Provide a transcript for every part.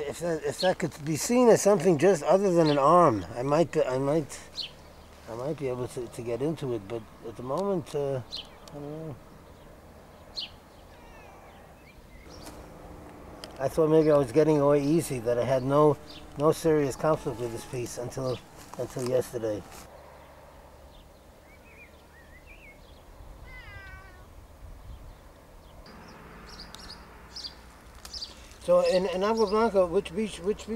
if that could be seen as something just other than an arm, I might be able to get into it. But at the moment, I don't know. I thought maybe I was getting away easy, that I had no serious conflict with this piece until yesterday. So in Agua Blanca, which one do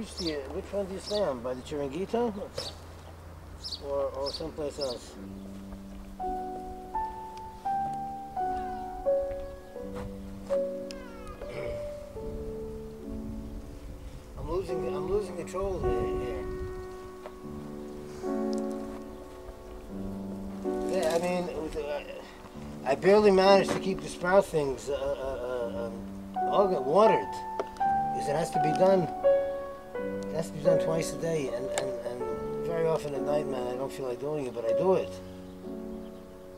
you stay on? By the Chiringuito, or someplace else? I'm losing control here. Yeah, I mean, I barely managed to keep the sprout things watered. Because it has to be done. It has to be done twice a day, and very often at night, man, I don't feel like doing it, but I do it.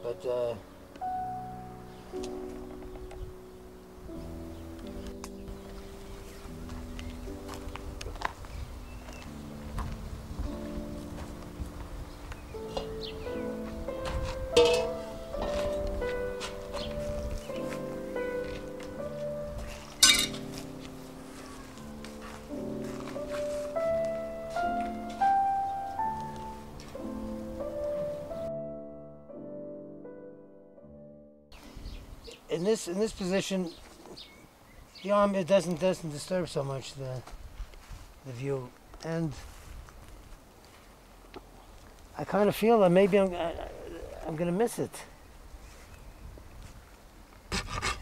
But in this position, the arm, it doesn't disturb so much the view, and I kind of feel that maybe I'm going to miss it.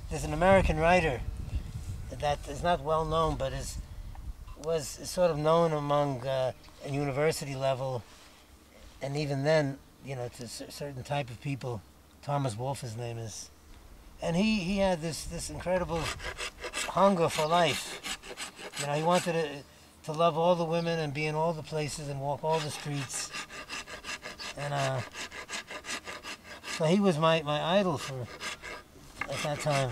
There's an American writer that is not well known, but was sort of known among a university level, and even then, you know, to a certain type of people. Thomas Wolfe, his name is. And he had this incredible hunger for life. You know, he wanted to love all the women and be in all the places and walk all the streets. And so he was my idol at that time.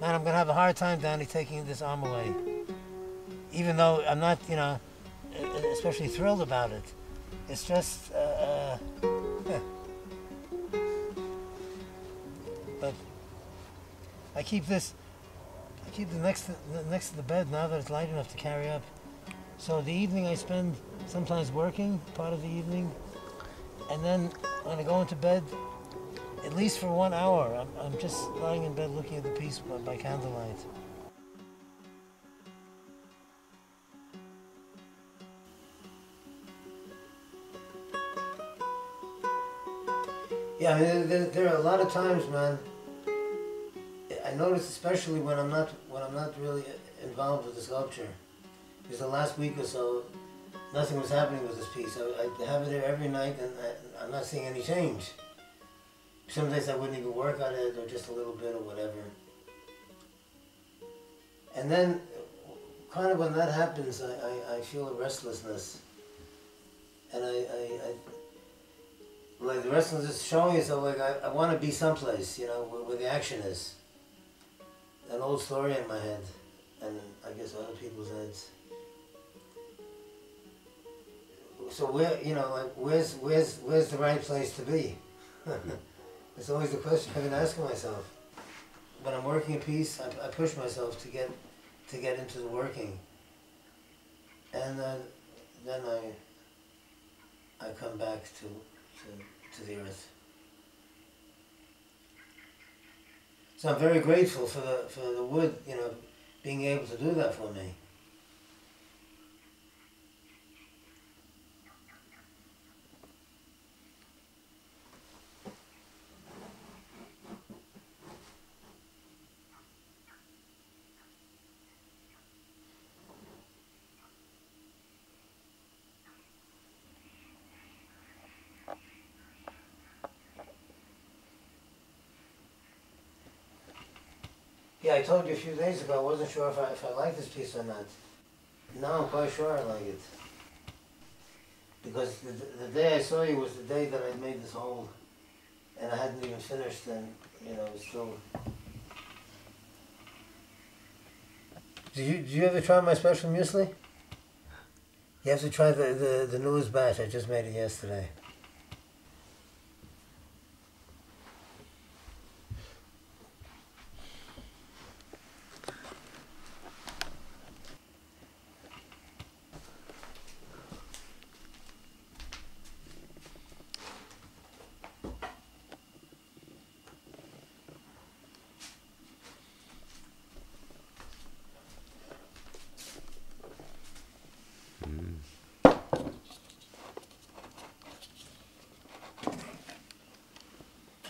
Man, I'm going to have a hard time, Danny, taking this arm away. Even though I'm not, you know, especially thrilled about it. It's just, But I keep it next to the bed now that it's light enough to carry up. So the evening I spend sometimes working, part of the evening. And then when I go into bed, at least for 1 hour, I'm just lying in bed looking at the piece by candlelight. Yeah, I mean, there are a lot of times, man. I notice, especially when I'm not really involved with the sculpture, because the last week or so, nothing was happening with this piece. I have it there every night, and I'm not seeing any change. Some days I wouldn't even work on it, or just a little bit, or whatever. And then, kind of when that happens, I feel a restlessness. And like the restlessness is showing itself, like I want to be someplace, you know, where the action is. An old story in my head, and I guess other people's heads. So where, you know, like where's the right place to be? It's always the question I've been asking myself. When I'm working a piece, I push myself to get into the working, and then I come back to the earth. So I'm very grateful for the wood, you know, being able to do that for me. Yeah, I told you a few days ago I wasn't sure if I like this piece or not. Now I'm quite sure I like it. Because the day I saw you was the day that I made this hole. And I hadn't even finished, and, you know, it's still... Did you ever try my special muesli? You have to try the newest batch. I just made it yesterday.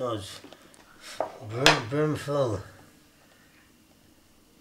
Oh, it's brim full.